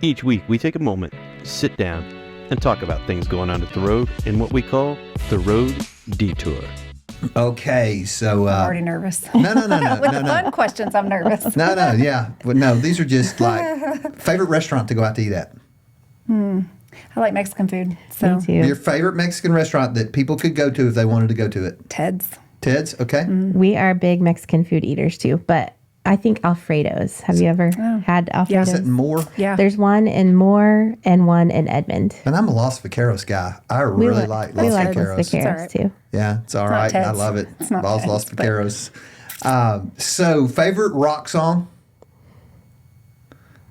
Each week, we take a moment, sit down, and talk about things going on at the road in what we call the Road Detour. Okay, so... I'm already nervous. No. With the fun questions, I'm nervous. Yeah. But no, these are just like favorite restaurant to go out to eat at. I like Mexican food. So Me too. Your favorite Mexican restaurant that people could go to if they wanted to go to it. Ted's. Ted's, okay. We are big Mexican food eaters too, but I think Alfredo's. Have you ever had Alfredo's? Is it more? Yeah. There's one in Moore and one in Edmond. And I'm a Los Vaqueros guy. I really like Los we like Vaqueros. Los Vaqueros right. too. Yeah, it's all right. I Ted's. love it. It's not Los Ted's, but- Vaqueros. So, favorite rock song?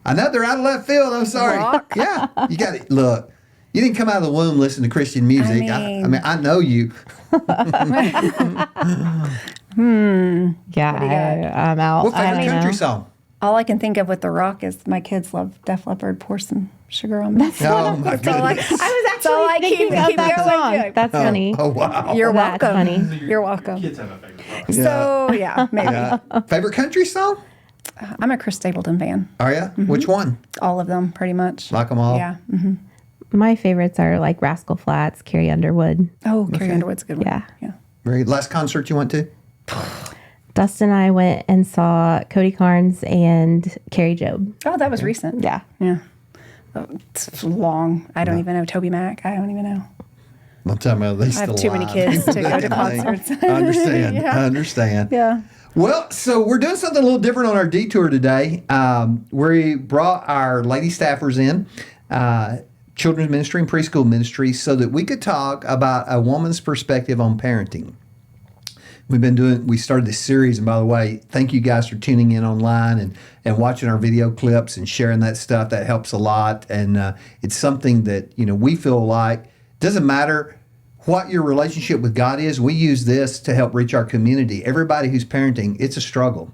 I know they're out of left field. I'm sorry. Rock? Yeah, you got it. Look, you didn't come out of the womb listening to Christian music. I mean, I know you. Yeah, I'm out. What I favorite don't country know. song? All I can think of with The Rock is my kids love Def Leppard, pour some sugar on me. Oh my That's all I, goodness. I was all I actually keep thinking of that going song. to. That's funny. Oh wow. You're That's welcome. funny. You're welcome. Kids have a favorite rock. So, yeah, maybe. Yeah. Favorite country song? I'm a Chris Stapleton fan. Are you? Which one? All of them, pretty much. Like them all? Yeah. My favorites are like Rascal Flatts, Carrie Underwood. Oh, Carrie Underwood's a good one. Yeah. Very last concert you went to? Dustin and I went and saw Cody Carnes and Carrie Job. Oh, that was recent. Yeah. Yeah. Oh, it's long. I don't even know. Toby Mac. I don't even know. I'm talking about these I have too many kids to go to concerts. I understand. Yeah. I understand. Yeah. Well, so we're doing something a little different on our detour today. We brought our lady staffers in, children's ministry and preschool ministry, so that we could talk about a woman's perspective on parenting. We started this series, and by the way, thank you guys for tuning in online and watching our video clips and sharing that stuff. That helps a lot, and it's something that we feel like doesn't matter what your relationship with God is. We use this to help reach our community. Everybody who's parenting, it's a struggle.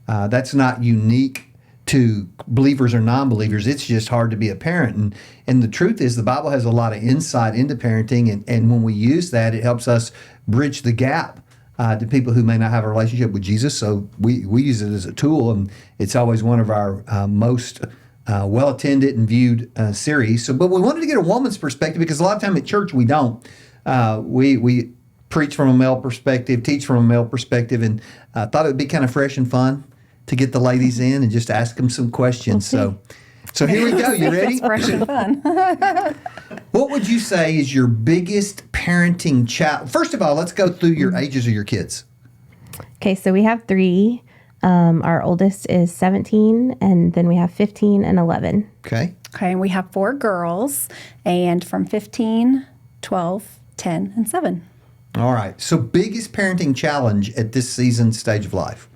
That's not unique to believers or non-believers. It's just hard to be a parent, and the truth is, the Bible has a lot of insight into parenting, and when we use that, it helps us bridge the gap to people who may not have a relationship with Jesus. So we use it as a tool, and it's always one of our most well-attended and viewed series. But we wanted to get a woman's perspective, because a lot of time at church we don't. We preach from a male perspective, teach from a male perspective, and thought it would be kind of fresh and fun to get the ladies in and just ask them some questions. So here we go. You ready? It's fresh and fun. What would you say is your biggest parenting challenge? First of all, let's go through your ages of your kids. Okay, so we have 3. Our oldest is 17, and then we have 15 and 11. Okay. Okay, and we have 4 girls, and from 15, 12, 10, and 7. All right. So biggest parenting challenge at this season stage of life?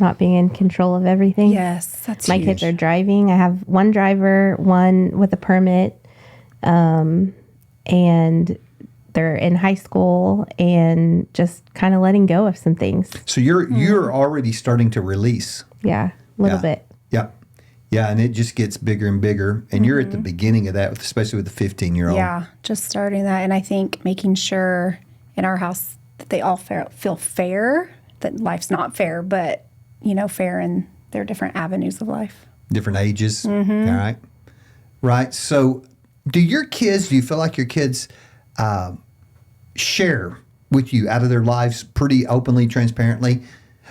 Not being in control of everything. Yes, that's My huge. kids are driving. I have one driver, one with a permit, and they're in high school, and just kind of letting go of some things. So you're already starting to release. Yeah, a little Yeah. bit. Yeah. Yeah, and it just gets bigger and bigger. And you're at the beginning of that, especially with the 15-year-old. Yeah, just starting that. And I think making sure in our house that they all feel fair, that life's not fair, but, fair in their different avenues of life. Different ages. All right. Right. So do you feel like your kids share with you out of their lives pretty openly, transparently?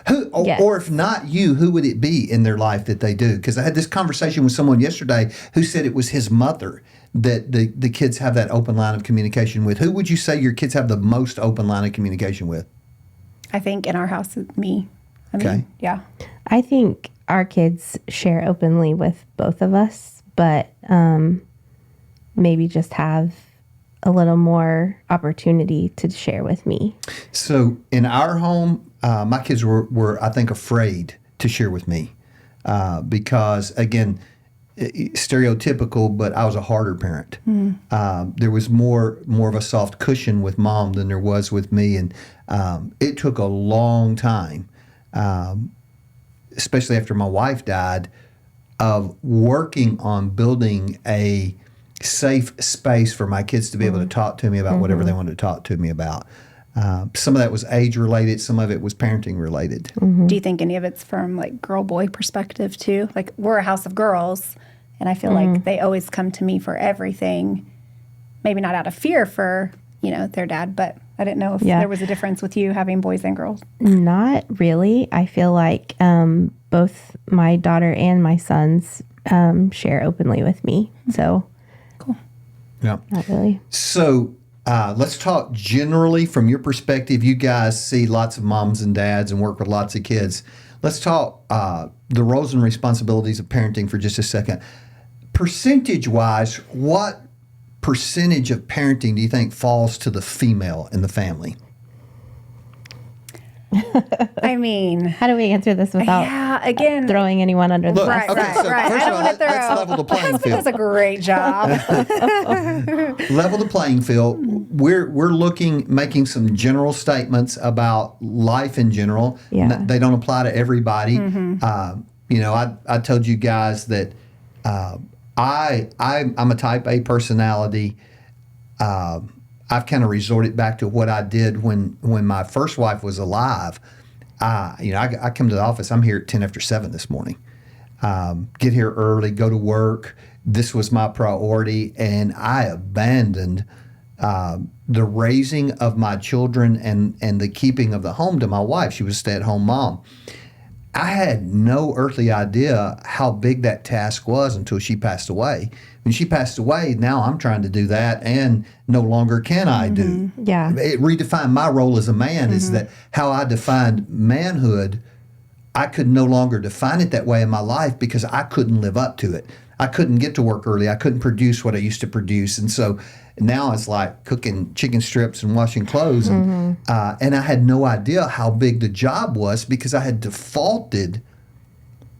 Yes. Or if not you, who would it be in their life that they do? Because I had this conversation with someone yesterday who said it was his mother that the kids have that open line of communication with. Who would you say your kids have the most open line of communication with? I think in our house, it's me. Okay. Yeah. I think our kids share openly with both of us, but maybe just have a little more opportunity to share with me. So in our home, my kids were, I think, afraid to share with me because, again, stereotypical, but I was a harder parent. There was more of a soft cushion with mom than there was with me, and it took a long time, especially after my wife died, of working on building a safe space for my kids to be able to talk to me about whatever they wanted to talk to me about. Some of that was age related, some of it was parenting related. Do you think any of it's from like girl boy perspective too? Like we're a house of girls, and I feel like they always come to me for everything. Maybe not out of fear for their dad, but I didn't know if there was a difference with you having boys and girls. Not really. I feel like both my daughter and my sons share openly with me. So, Cool. Yeah. not really. So let's talk generally from your perspective. You guys see lots of moms and dads and work with lots of kids. Let's talk the roles and responsibilities of parenting for just a second. Percentage-wise, what percentage of parenting do you think falls to the female in the family? I mean, How do we answer this without again, throwing anyone under the bus? Right, Okay, right, so right. first I of don't all, want to let's throw. level the My playing husband does field. a great job. Level the playing field. We're making some general statements about life in general. Yeah. They don't apply to everybody. I told you guys that I'm a type A personality. I've kind of resorted back to what I did when my first wife was alive. I come to the office. I'm here at 10 after 7 this morning. Get here early, go to work. This was my priority, and I abandoned the raising of my children and the keeping of the home to my wife. She was a stay-at-home mom. I had no earthly idea how big that task was until she passed away. When she passed away, now I'm trying to do that, and no longer can I do. Yeah. It redefined my role as a man. Is that how I defined manhood? I could no longer define it that way in my life because I couldn't live up to it. I couldn't get to work early. I couldn't produce what I used to produce. And so now it's like cooking chicken strips and washing clothes. And I had no idea how big the job was because I had defaulted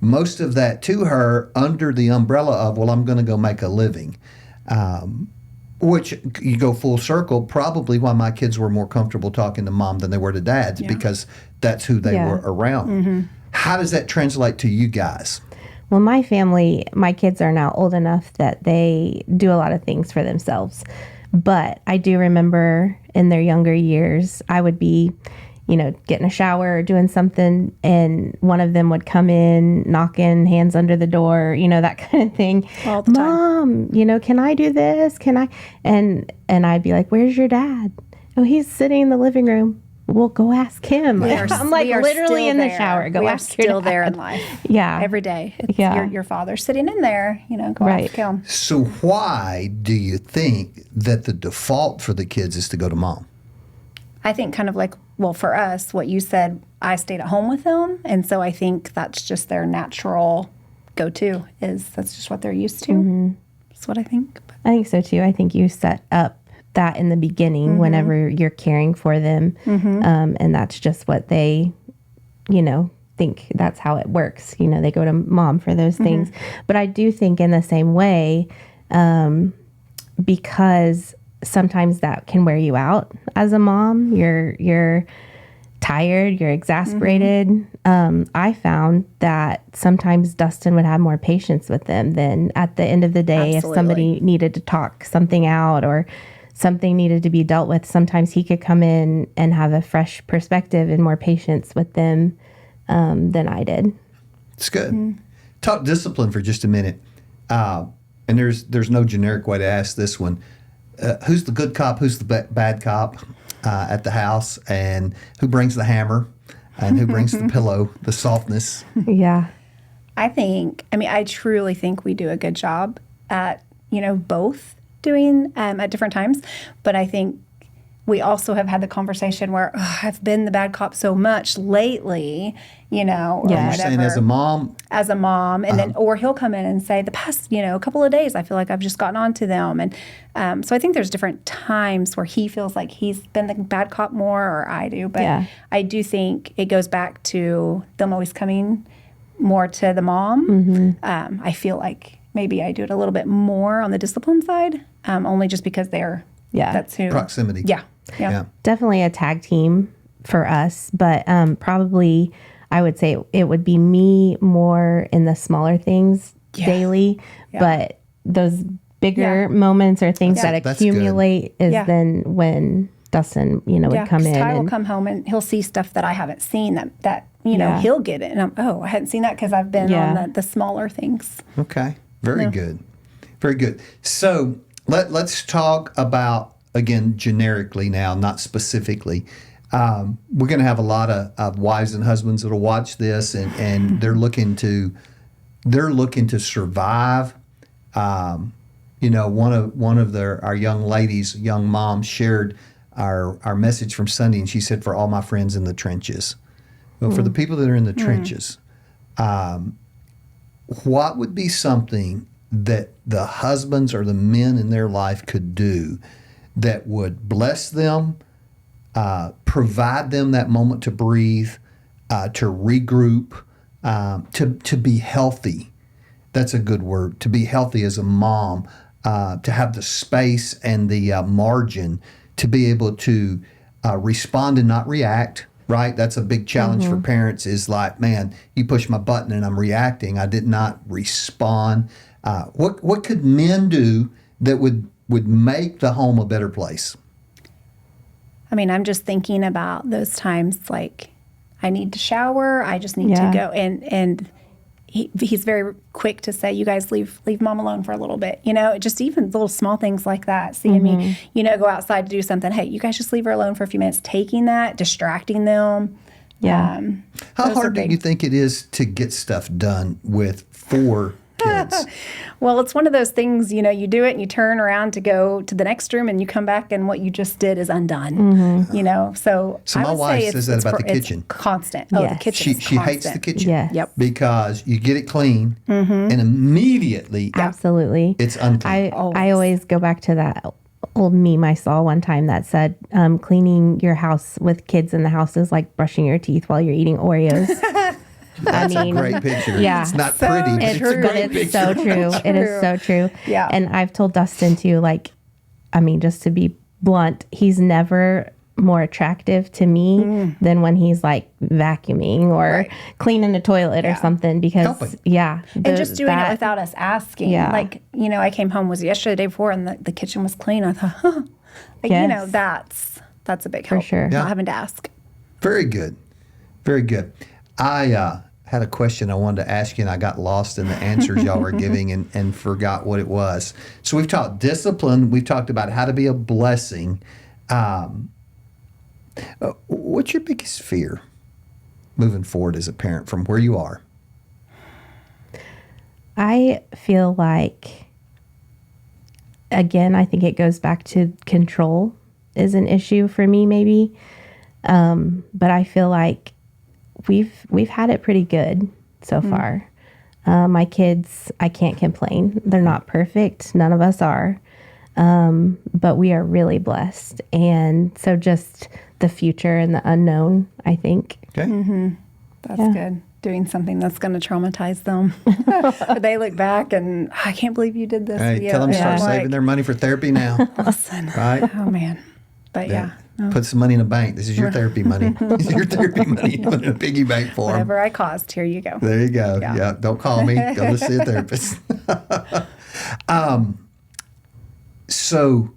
most of that to her under the umbrella of, well, I'm going to go make a living. Which you go full circle, probably why my kids were more comfortable talking to mom than they were to dads because that's who they were around. How does that translate to you guys? Well, my family, my kids are now old enough that they do a lot of things for themselves. But I do remember in their younger years, I would be, getting a shower or doing something, and one of them would come in, knocking, hands under the door, that kind of thing. All the time. Mom, can I do this? Can I? And I'd be like, where's your dad? Oh, he's sitting in the living room. Well, go ask him. I'm like we are literally still in the there. shower. Go we ask are your still there dad. in life. Yeah. Every day. It's Yeah. your father sitting in there, go ask him. So why do you think that the default for the kids is to go to mom? I think kind of like, well, for us, what you said, I stayed at home with them. And so I think that's just their natural go-to that's just what they're used to. That's what I think. I think so too. I think you set up that in the beginning whenever you're caring for them. And that's just what they, think that's how it works. They go to mom for those things. But I do think in the same way, because sometimes that can wear you out as a mom. You're tired, you're exasperated. I found that sometimes Dustin would have more patience with them than at the end of the day. Absolutely. If somebody needed to talk something out or something needed to be dealt with, sometimes he could come in and have a fresh perspective and more patience with them than I did. It's good. Talk discipline for just a minute. And there's no generic way to ask this one. Who's the good cop? Who's the bad cop at the house? And who brings the hammer? And who brings the pillow, the softness? Yeah. I truly think we do a good job at, both doing at different times. But I think we also have had the conversation where I've been the bad cop so much lately, or You're whatever. saying as a mom? As a mom, and then, or he'll come in and say, the past, couple of days, I feel like I've just gotten on to them. And so I think there's different times where he feels like he's been the bad cop more, or I do. But I do think it goes back to them always coming more to the mom. I feel like maybe I do it a little bit more on the discipline side, only just because that's who. Proximity. Yeah. Definitely a tag team for us, but probably I would say it would be me more in the smaller things daily, but those bigger moments or things that That's accumulate is then when Dustin, would come 'cause in. Ty will And come home and he'll see stuff that I haven't seen that he'll get it. And I hadn't seen that because I've been on the smaller things. Okay. Very good. Very good. So let's talk about, again, generically now, not specifically. We're going to have a lot of wives and husbands that'll watch this, and they're looking to survive. One of our young ladies, young mom, shared our message from Sunday, and she said, "For all my friends in the trenches." Well, for the people that are in the trenches, what would be something that the husbands or the men in their life could do that would bless them, provide them that moment to breathe, to regroup, to be healthy? That's a good word. To be healthy as a mom, to have the space and the margin to be able to respond and not react, right? That's a big challenge for parents, is like, man, you push my button and I'm reacting. I did not respond. What could men do that would make the home a better place? I mean, I'm just thinking about those times like I need to shower, I just need to go. And he's very quick to say, you guys leave mom alone for a little bit. Just even little small things like that. Seeing me, go outside to do something. Hey, you guys just leave her alone for a few minutes. Taking that, distracting them. Yeah. How hard do you think it is to get stuff done with 4 kids? Well, it's one of those things, you do it and you turn around to go to the next room and you come back and what you just did is undone. So my wife says that about the kitchen. It's constant. Oh, the kitchen is She constant. hates the kitchen. Yes. Yep. Because you get it clean and immediately Absolutely. it's unclean. I always go back to that old meme I saw one time that said, cleaning your house with kids in the house is like brushing your teeth while you're eating Oreos. That's a great picture. Yeah. It's not pretty, but it's a great picture. So true. It is so true. Yeah. And I've told Dustin too, just to be blunt, he's never more attractive to me than when he's like vacuuming or cleaning the toilet or something, because Helping. And just doing it without us asking. Yeah. I came home, was it yesterday, the day before, and the kitchen was clean. I thought, Yes. that's a big help. For sure. Not having to ask. Very good. Very good. I had a question I wanted to ask you, and I got lost in the answers y'all were giving and forgot what it was. So we've talked discipline. We've talked about how to be a blessing. What's your biggest fear moving forward as a parent from where you are? I feel like, again, I think it goes back to control is an issue for me, maybe. But I feel like we've had it pretty good so far. My kids, I can't complain. They're not perfect. None of us are. But we are really blessed. And so just the future and the unknown, I think. Okay. That's good. Doing something that's going to traumatize them. They look back and, I can't believe you did this. Hey, tell them to start saving their money for therapy now. Listen. Right? Oh, man. But Put some money in a bank. This is your therapy money. This is your therapy money. Put in a piggy bank for them. Whatever I caused, here you go. There you go. Yeah. Don't call me. Go to see a therapist. So,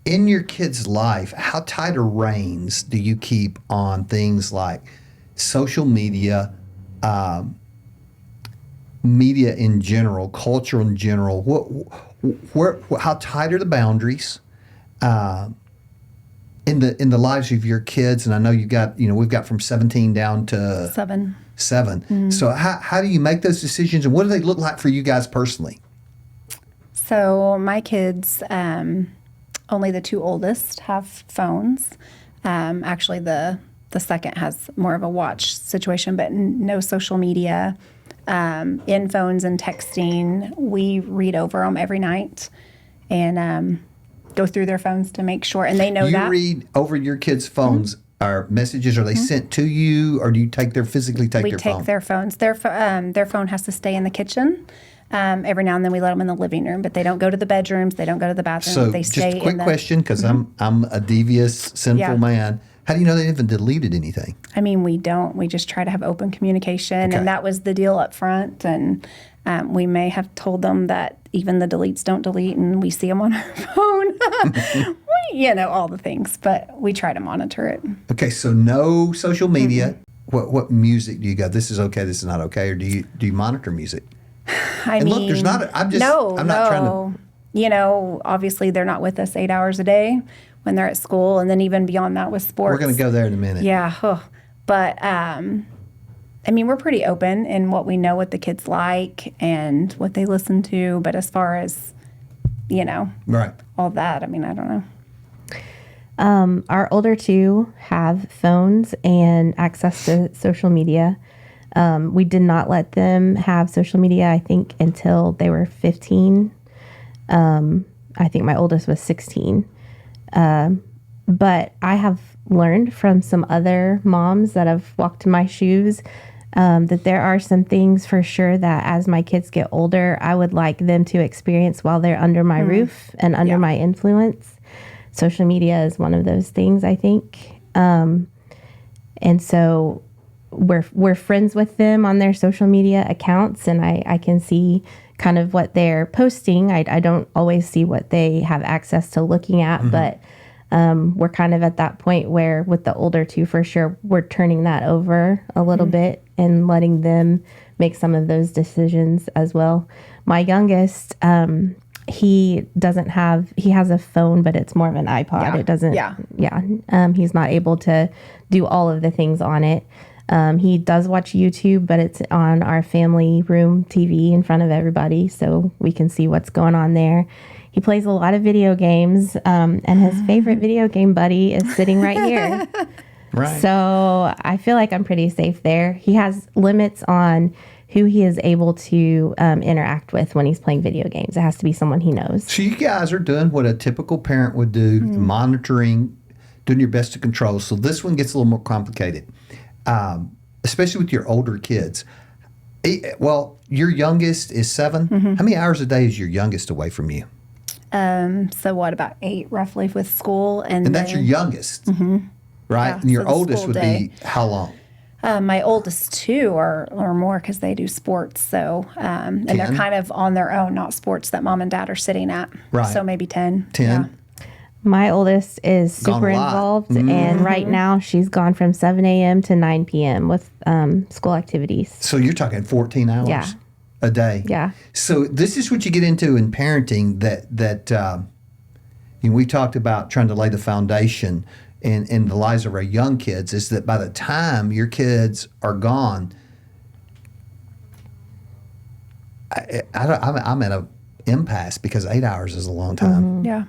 in your kid's life, how tight a reins do you keep on things like social media, media in general, culture in general? How tight are the boundaries in the lives of your kids? And I know we've got from 17 down to 7. So how do you make those decisions, and what do they look like for you guys personally? So my kids, only the 2 oldest have phones. Actually, the second has more of a watch situation, but no social media. In phones and texting, we read over them every night and go through their phones to make sure, and they know that. You read over your kids' phones. Are messages, are they sent to you, or do you physically take their phone? We take their phones. Their phone has to stay in the kitchen. Every now and then we let them in the living room, but they don't go to the bedrooms. They don't go to the bathroom. So they just stay a quick in the question, because I'm a devious, sinful man. How do you know they haven't deleted anything? I mean, we don't. We just try to have open communication, Okay. and that was the deal up front. And we may have told them that, even the deletes don't delete, and we see them on our phone. All the things, but we try to monitor it. Okay, so no social media. What music do you go, this is okay, this is not okay, or do you monitor music? Look, there's not. I'm not trying to. Obviously they're not with us 8 hours a day when they're at school, and then even beyond that with sports. We're going to go there in a minute. Yeah, but we're pretty open in what we know what the kids like and what they listen to. But as far as right, all that, I don't know. Our older two have phones and access to social media. We did not let them have social media, I think, until they were 15. I think my oldest was 16. But I have learned from some other moms that have walked in my shoes that there are some things for sure that as my kids get older, I would like them to experience while they're under my roof and under my influence. Social media is one of those things, I think. And so we're friends with them on their social media accounts, and I can see kind of what they're posting. I don't always see what they have access to looking at, but we're kind of at that point where with the older two, for sure, we're turning that over a little bit and letting them make some of those decisions as well. My youngest, he has a phone, but it's more of an iPod. Yeah. It doesn't, he's not able to do all of the things on it. He does watch YouTube, but it's on our family room TV in front of everybody, so we can see what's going on there. He plays a lot of video games, and his favorite video game buddy is sitting right here. right. So I feel like I'm pretty safe there. He has limits on who he is able to interact with when he's playing video games. It has to be someone he knows. So you guys are doing what a typical parent would do, monitoring, doing your best to control. So this one gets a little more complicated, especially with your older kids. Well, your youngest is 7. How many hours a day is your youngest away from you? So what, about 8 roughly with school? And that's your youngest, right? Yeah, and your so the oldest school would day. be how long? My oldest 2 or more because they do sports. So, and they're 10? kind of on their own, not sports that mom and dad are sitting at. Right. So maybe 10. 10? Yeah. My oldest is Gone super a lot. involved, and right now she's gone from 7 a.m. to 9 p.m. with school activities. So you're talking 14 hours Yeah. a day. Yeah. So this is what you get into in parenting that we talked about trying to lay the foundation in the lives of our young kids, is that by the time your kids are gone, I'm at an impasse because 8 hours is a long time. Yeah.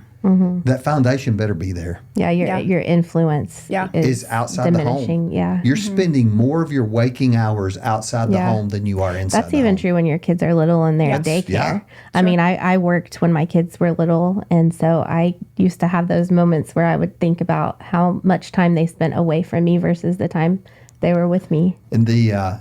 That foundation better be there. Yeah, your influence Is outside the diminishing. home. Yeah. You're spending more of your waking hours outside the home than you are inside That's the even home. true when your kids are little and they're at daycare. Yeah. I mean, I worked when my kids were little, and so I used to have those moments where I would think about how much time they spent away from me versus the time they were with me. And I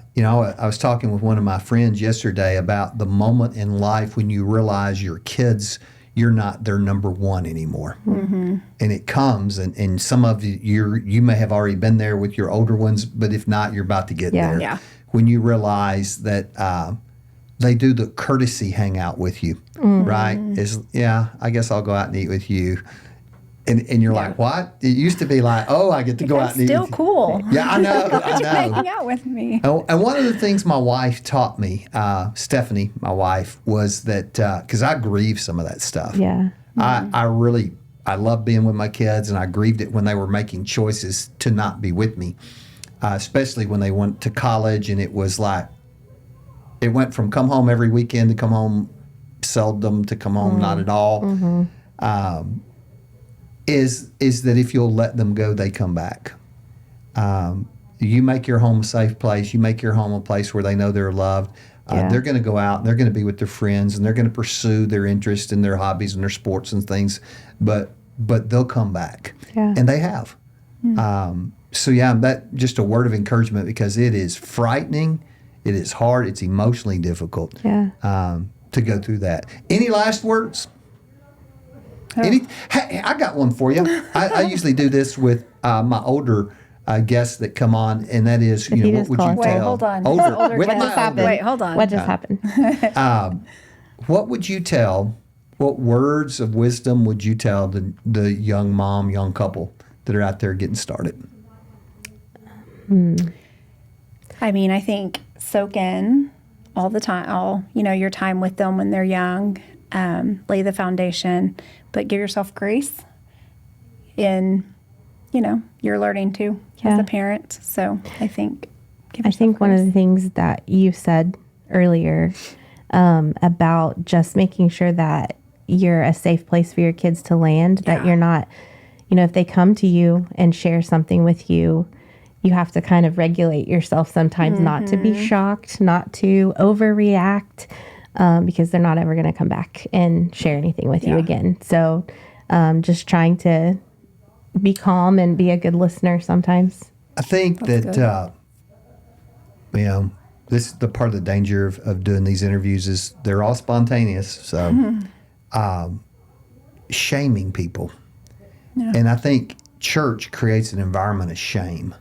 was talking with one of my friends yesterday about the moment in life when you realize your kids, you're not their number one anymore. And it comes, and some of you may have already been there with your older ones, but if not, you're about to get there. Yeah. When you realize that they do the courtesy hangout with you, right? I guess I'll go out and eat with you. And you're like, what? It used to be like, oh, I get to go out and eat Still with you. cool. Yeah, I know. I know. Hang out with me. And one of the things my wife taught me, Stephanie, my wife, was that because I grieve some of that stuff. Yeah. I love being with my kids, and I grieved it when they were making choices to not be with me, especially when they went to college, and it was like, it went from come home every weekend to come home seldom to come home not at all. Is that if you'll let them go, they come back. You make your home a safe place. You make your home a place where they know they're loved. They're going to go out and they're going to be with their friends, and they're going to pursue their interests and their hobbies and their sports and things. But they'll come back, and they have. That just a word of encouragement, because it is frightening, it is hard, it's emotionally difficult to go through that. Any last words? Hey, I got one for you. I usually do this with my older guests that come on, and that is, what would you tell? Wait, hold on. Older, Older with guests. my older, Wait, hold on. What just happened? what words of wisdom would you tell the young mom, young couple that are out there getting started? I mean, I think soak in all the time, your time with them when they're young, lay the foundation, but give yourself grace in, you're learning too as a parent. So I think one of the things that you said earlier about just making sure that you're a safe place for your kids to land, that you're not, if they come to you and share something with you, you have to kind of regulate yourself sometimes not to be shocked, not to overreact, because they're not ever going to come back and share anything with you again. So just trying to be calm and be a good listener sometimes. I think that, this is the part of the danger of doing these interviews is they're all spontaneous. So shaming people. Yeah. And I think church creates an environment of shame.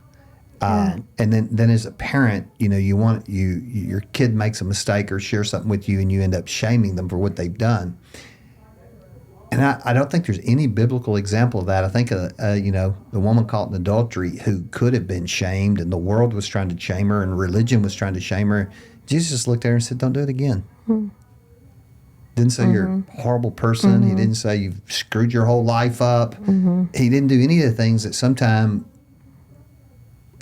And then as a parent, your kid makes a mistake or shares something with you and you end up shaming them for what they've done. And I don't think there's any biblical example of that. I think, the woman caught in adultery who could have been shamed and the world was trying to shame her and religion was trying to shame her. Jesus looked at her and said, don't do it again. Didn't say you're a horrible person. He didn't say you've screwed your whole life up. He didn't do any of the things that sometimes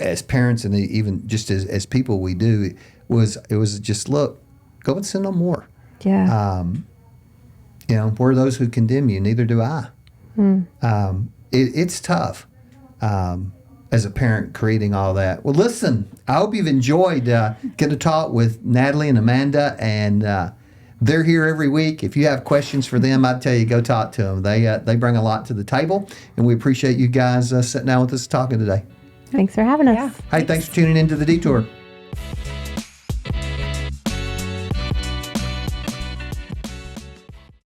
as parents and even just as people we do. It was just, look, go and sin no more. Yeah. Where are those who condemn you? Neither do I. It's tough as a parent creating all that. Well, listen, I hope you've enjoyed getting to talk with Natalie and Amanda, and they're here every week. If you have questions for them, I'd tell you, go talk to them. They bring a lot to the table, and we appreciate you guys sitting down with us talking today. Thanks for having us. Yeah. Hey, thanks for tuning into The Detour.